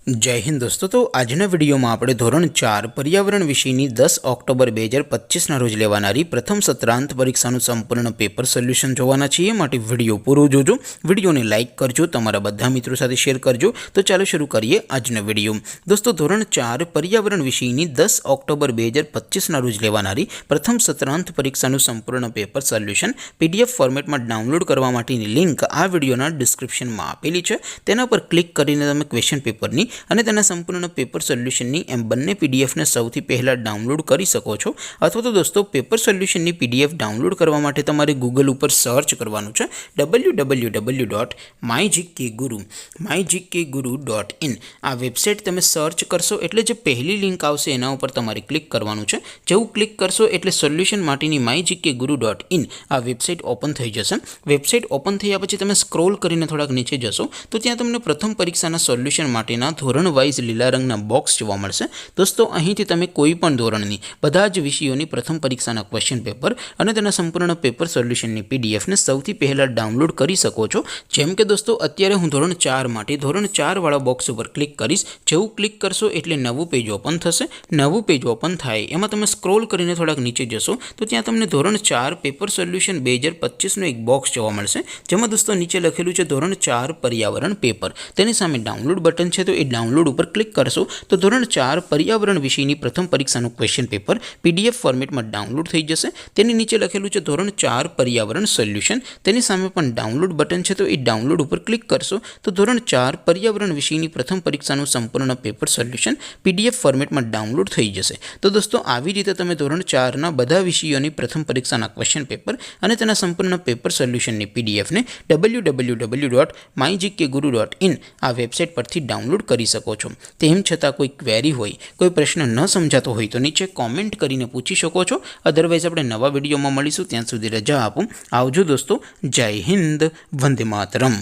जय हिंद दोस्तों। तो आजना विडियो में આપણે ધોરણ 4 પર્યાવરણ વિષયની 10 ઓક્ટોબર 2025 રોજ લેવાનારી પ્રથમ સત્રાંત પરીક્ષાનું સંપૂર્ણ પેપર સોલ્યુશન જોવાના છીએ। માટે વિડિયો પૂરો જોજો, વિડિયોને લાઈક કરજો, તમારા બધા મિત્રો સાથે શેર કરજો। તો ચાલો શરૂ કરીએ આજનો વિડિયો। દોસ્તો ધોરણ 4 પર્યાવરણ વિષયની 10 ઓક્ટોબર 2025 રોજ લેવાનારી પ્રથમ સત્રાંત પરીક્ષાનું સંપૂર્ણ પેપર સોલ્યુશન PDF ફોર્મેટમાં ડાઉનલોડ કરવા માટેની લિંક આ વિડિયોના ડિસ્ક્રિપ્શનમાં આપેલી છે। તેના પર ક્લિક કરીને તમે ક્વેશ્ચન પેપરની અને તેના સંપૂર્ણ પેપર સોલ્યુશનની એમ બંને પીડીએફને સૌથી પહેલાં ડાઉનલોડ કરી શકો છો। અથવા તો દોસ્તો પેપર સોલ્યુશનની પીડીએફ ડાઉનલોડ કરવા માટે તમારે ગૂગલ ઉપર સર્ચ કરવાનું છે www.mygkguru.in। આ વેબસાઇટ તમે સર્ચ કરશો એટલે જે પહેલી લિંક આવશે એના ઉપર તમારે ક્લિક કરવાનું છે। જેવું ક્લિક કરશો એટલે સોલ્યુશન માટેની mygkguru.in આ વેબસાઇટ ઓપન થઈ જશે। વેબસાઇટ ઓપન થયા પછી તમે સ્ક્રોલ કરીને થોડાક નીચે જશો તો ત્યાં તમને પ્રથમ પરીક્ષાના સોલ્યુશન માટેના ધોરણ વાઇઝ લીલા રંગના બોક્સ જોવા મળશે। દોસ્તો અહીંથી તમે કોઈ પણ ધોરણની બધા જ વિષયોની પ્રથમ પરીક્ષાના ક્વેશ્ચન પેપર અને તેના સંપૂર્ણ પેપર સોલ્યુશનની પીડીએફને સૌથી પહેલાં ડાઉનલોડ કરી શકો છો। જેમ કે દોસ્તો અત્યારે હું ધોરણ 4 માટે ધોરણ 4 વાળા બોક્સ ઉપર ક્લિક કરીશ। જેવું ક્લિક કરશો એટલે નવું પેજ ઓપન થશે। નવું પેજ ઓપન થાય એમાં તમે સ્ક્રોલ કરીને થોડાક નીચે જશો તો ત્યાં તમને ધોરણ 4 પેપર સોલ્યુશન 2025નું એક બોક્સ જોવા મળશે। જેમાં દોસ્તો નીચે લખેલું છે ધોરણ 4 પર્યાવરણ પેપર। તેની સામે ડાઉનલોડ બટન છે તો એ ડાઉનલોડ ઉપર ક્લિક કરશો તો ધોરણ 4 પર્યાવરણ વિષયની પ્રથમ પરીક્ષાનું ક્વેશ્ચન પેપર PDF ફોર્મેટમાં ડાઉનલોડ થઈ જશે। તેની નીચે લખેલું છે ધોરણ 4 પર્યાવરણ સોલ્યુશન। તેની સામે પણ ડાઉનલોડ બટન છે તો એ ડાઉનલોડ ઉપર ક્લિક કરશો તો ધોરણ 4 પર્યાવરણ વિષયની પ્રથમ પરીક્ષાનું સંપૂર્ણ પેપર સોલ્યુશન PDF ફોર્મેટમાં ડાઉનલોડ થઈ જશે। તો દોસ્તો આવી રીતે તમે ધોરણ 4ના બધા વિષયોની પ્રથમ પરીક્ષાના ક્વેશ્ચન પેપર અને તેના સંપૂર્ણ પેપર સોલ્યુશનની પીડીએફને www.mygkguru.in આ વેબસાઇટ પરથી ડાઉનલોડ કરી શકો છો। તેમ છતાં કોઈ ક્વેરી હોય, કોઈ પ્રશ્ન ન સમજાતો હોય તો નીચે કોમેન્ટ કરીને પૂછી શકો છો। અધરવાઇઝ આપણે નવા વિડીયોમાં મળીશું, ત્યાં સુધી રજા આપો। આવજો દોસ્તો, જય હિન્દ, વંદે માતરમ।